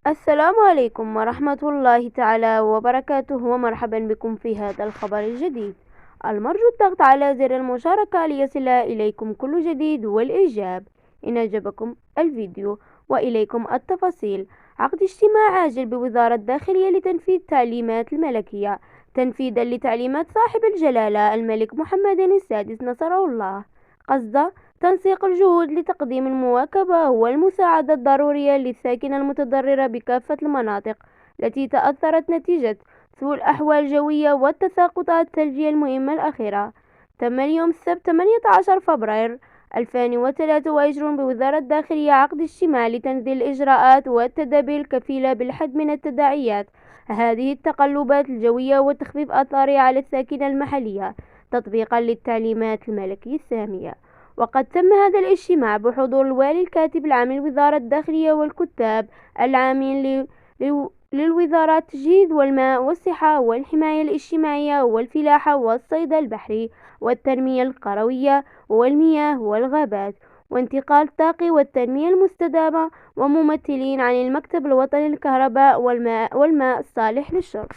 السلام عليكم ورحمة الله تعالى وبركاته، ومرحبا بكم في هذا الخبر الجديد. المرجو الضغط على زر المشاركة ليصل إليكم كل جديد والإعجاب إن عجبكم الفيديو. وإليكم التفاصيل. عقد اجتماع عاجل بوزارة الداخلية لتنفيذ تعليمات الملكية تنفيذا لتعليمات صاحب الجلالة الملك محمد السادس نصره الله، قصد تنسيق الجهود لتقديم المواكبة والمساعدة الضرورية للساكنة المتضررة بكافة المناطق التي تأثرت نتيجة سوء الأحوال الجوية والتساقطات الثلجية المهمة الأخيرة. تم اليوم السبت 18 فبراير 2023 بوزارة الداخلية عقد اجتماع لتنزيل الإجراءات والتدابير الكفيلة بالحد من تداعيات هذه التقلبات الجوية وتخفيف آثارها على الساكنة المحلية تطبيقا للتعليمات الملكية السامية. وقد تم هذا الاجتماع بحضور الوالي الكاتب العام لوزارة الداخلية والكتاب العامين للوزارات التجهيز والماء والصحة والحماية الاجتماعية والفلاحة والصيد البحري والتنمية القروية والمياه والغابات وانتقال الطاقة والتنمية المستدامة، وممثلين عن المكتب الوطني للكهرباء والماء الصالح للشرب.